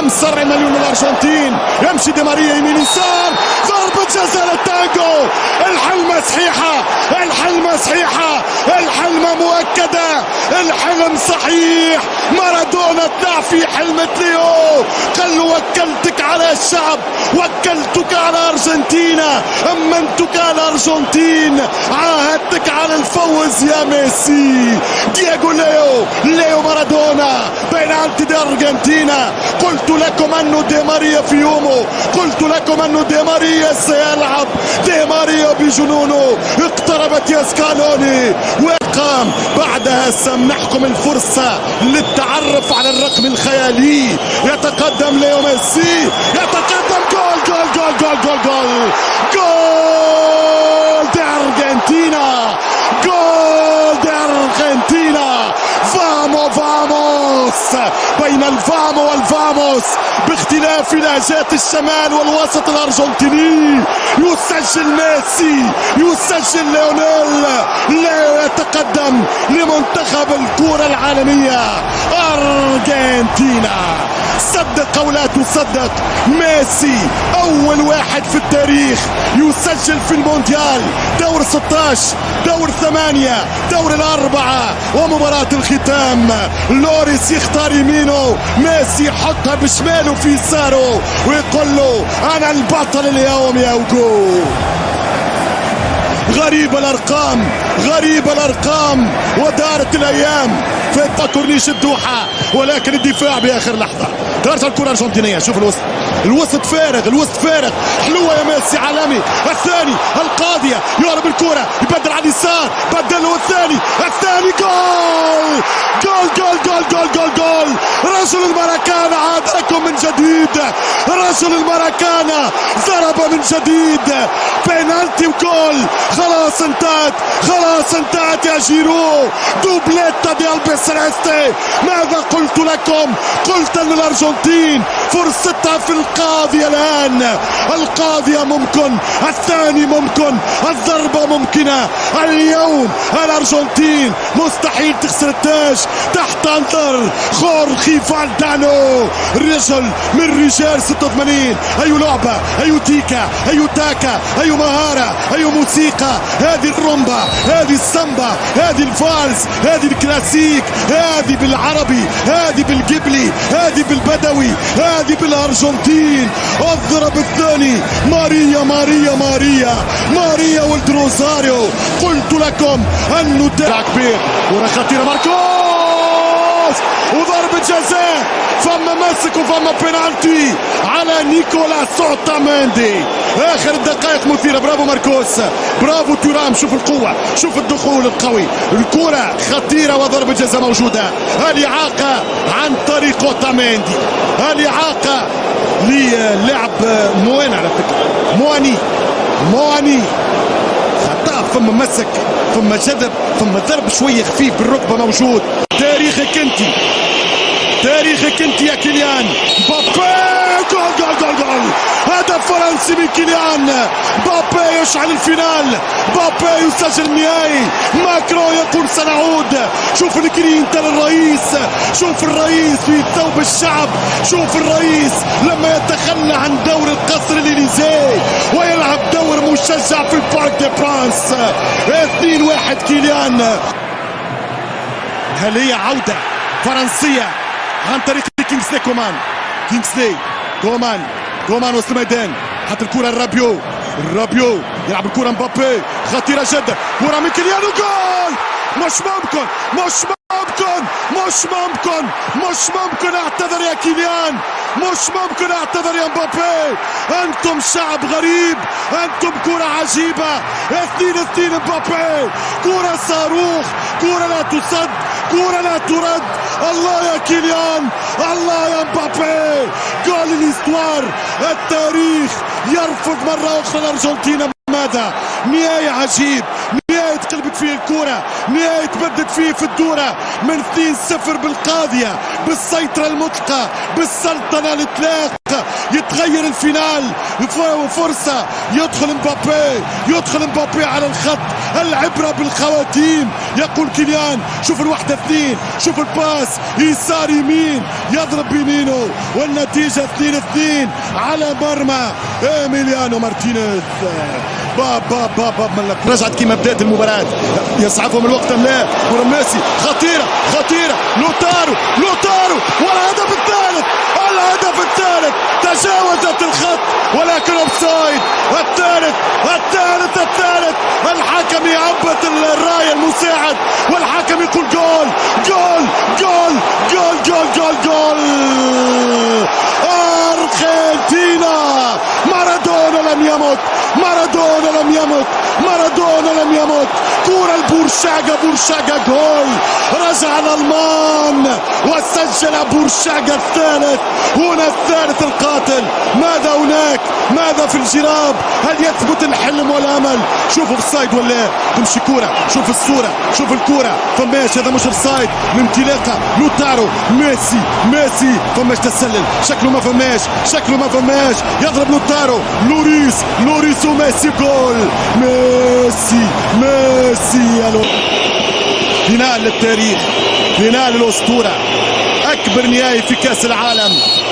75 مليون الارجنتين. يمشي دي ماريا يمين يسار، ضربة جزاء للتانجو. الحلمة صحيحة، الحلمة صحيحة، الحلمة مؤكدة، الحلم صحيح. مارادونا طلع في حلمة ليو، قال له وكلتك على الشعب، وكلتك على أرجنتينا، أمنتك على أرجنتين، عاهدتك على الفوز يا ميسي. دييغو ليو مارادونا بينالتي دي أرجنتينا. قلت لكم أنه دي ماريا في يومه، قلت لكم أنه دي ماريا سيلعب، دي ماريا بجنونه. اقتربت يا سكالوني وقام بعدها. سمنحكم الفرصة للتعرف على الرقم الخيالي. يتقدم ليو ميسي، يتقدم. جول جول جول جول جول جول جول دي أرجنتينا، جول دي أرجنتينا. فامو فاموس، بين الفامو والفاموس باختلاف لهجات الشمال والوسط الأرجنتيني. يسجل ميسي، يسجل ليونيل. لا يتقدم لمنتخب الكرة العالمية أرجنتينا. صدق أو لا تصدق، ميسي أول واحد في التاريخ يسجل في المونديال، دور 16، دور 8، دور الأربعة ومباراة الختام. لوريس يختار يمينه، ميسي يحطها بشماله في يساره ويقول له أنا البطل اليوم يا وجو. غريبة الأرقام، غريبة الأرقام، ودارت الأيام في كورنيش الدوحة، ولكن الدفاع بآخر لحظة. ترجع الكرة الأرجنتينية. شوف الوسط، الوسط فارغ، الوسط فارغ. حلوة يا ميسي، عالمي. الثاني القاضية يقرب الكرة، يبدل على اليسار، بدله الثاني، الثاني. جول جول جول جول جول جول جول. رجل الماراكانا عاد لكم من جديد، رجل الماراكانا ضرب من جديد. بينالتي وجول. خلاص انتهت، خلاص انتهت يا جيرو. دوبليتا دي البيسريستي. ماذا قلت لكم؟ قلت ان الارجنتين فرصتها في القاضية الان. القاضية ممكن، الثاني ممكن، الضربة ممكنة. اليوم الارجنتين مستحيل تخسر التاج. تحت انظر خورخي فالدانو، رجل من رجال 86. اي لعبة، اي تيكا، اي تاكا، اي مهارة، اي موسيقى. هذه الرومبا، هذه السامبا، هذه الفالس، هذه الكلاسيك، هذه بالعربي، هذه بالقبلي، هذه بالبدوي، هذه بالارجنتين. اضرب الثاني. ماريا ماريا ماريا ماريا ولد روزاريو. قلت لكم انه كبير. كرة خطيرة، ماركوس وضربة جزاء. فما مسك وفما بينالتي على نيكولاس اوتاميندي. اخر الدقائق مثيرة. برافو ماركوس، برافو تورام. شوف القوة، شوف الدخول القوي. الكرة خطيرة وضربة جزاء موجودة. الإعاقة عن طريق اوتاميندي، الإعاقة للاعب موين على فكرة، مواني خطأ. فما مسك، فما جذب، فما ضرب شوية خفيف بالركبة موجود. تاريخك انت، تاريخك انت يا كيليان. بابي جول جول جول جول. هدف فرنسي من كيليان. بابي يشعل الفينال، بابي يسجل النهائي. ماكرون يقول سنعود. شوف الكرينتا للرئيس، شوف الرئيس في ثوب الشعب، شوف الرئيس لما يتخلى عن دور القصر الإليزيه ويلعب دور مشجع في البارك دي برانس. 2-1 كيليان. هل هي عودة فرنسية عن طريق كينغسلي كومان؟ كينغسلي كومان وسط الميدان، حط الكرة الرابيو يلعب الكرة مبابي، خطيرة جدا. كرة من كيليان وجول. مش ممكن، مش ممكن، مش ممكن، مش ممكن. اعتذر يا كيليان، مش ممكن. اعتذر يا مبابي. انتم شعب غريب، انتم كرة عجيبة. 2-2 مبابي. كرة صاروخ، كرة لا تصد، كرة لا ترد. الله يا كيليان، الله يا مبابي. جول الاستوار. التاريخ يرفض مرة أخرى الأرجنتين. ماذا؟ نهائي عجيب، نهاية قلبت فيه الكرة، نهاية تبدت فيه في الدورة من 2-0 بالقاضية، بالسيطرة المطلقة، بالسلطنة الإطلاق. يتغير الفينال، فرصة يدخل مبابي على الخط. العبرة بالخواتيم، يقول كيليان. شوف الوحدة 2، شوف الباس يسار يمين، يضرب بيمينه والنتيجة 2-2 على مرمى إيميليانو مارتينيز. باب ملك رجعت كيما بدات المباراة. يسعفهم الوقت ام لا؟ كرة ميسي خطيرة لوتارو والهدف الثالث تجاوزت الخط ولكن اوفسايد. الثالث الحكم يعبط الراية المساعد والحكم يقول جول. أرجنتينا. مارادونا لم يمت. كرة بورشاغا جول. رجع الألمان وسجل بورشاغا الثالث. هنا الثالث القاتل. ماذا هناك؟ ماذا في الجراب؟ هل يثبت الحلم والامل؟ شوف اوفسايد ولا تمشي كرة. شوف الصورة، شوف الكرة. فماش هذا مش اوفسايد. الانطلاقة لوتارو ميسي. فماش تسلل. شكله ما فماش. يضرب لوتارو. لوريس وميسي جول. ميسي. فينال للتاريخ، فينال الأسطورة، أكبر نهائي في كأس العالم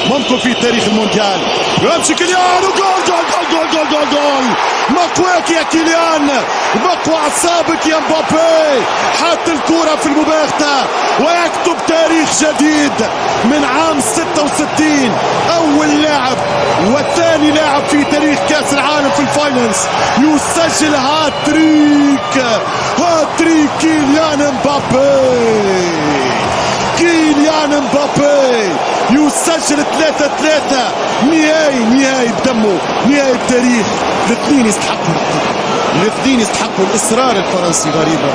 ممكن في تاريخ المونديال. يمشي كيليان جول. مقواك يا كيليان، مقوى أعصابك يا مبابي. حط الكرة في المباغتة ويكتب تاريخ جديد. من عام 66 أول لاعب وثاني لاعب في تاريخ كأس العالم في الفاينلز يسجل هاتريك كيليان مبابي يسجل 3-3. نهائي بدمه، نهائي بتاريخ. الاثنين يستحقوا الإصرار الفرنسي. غريبة.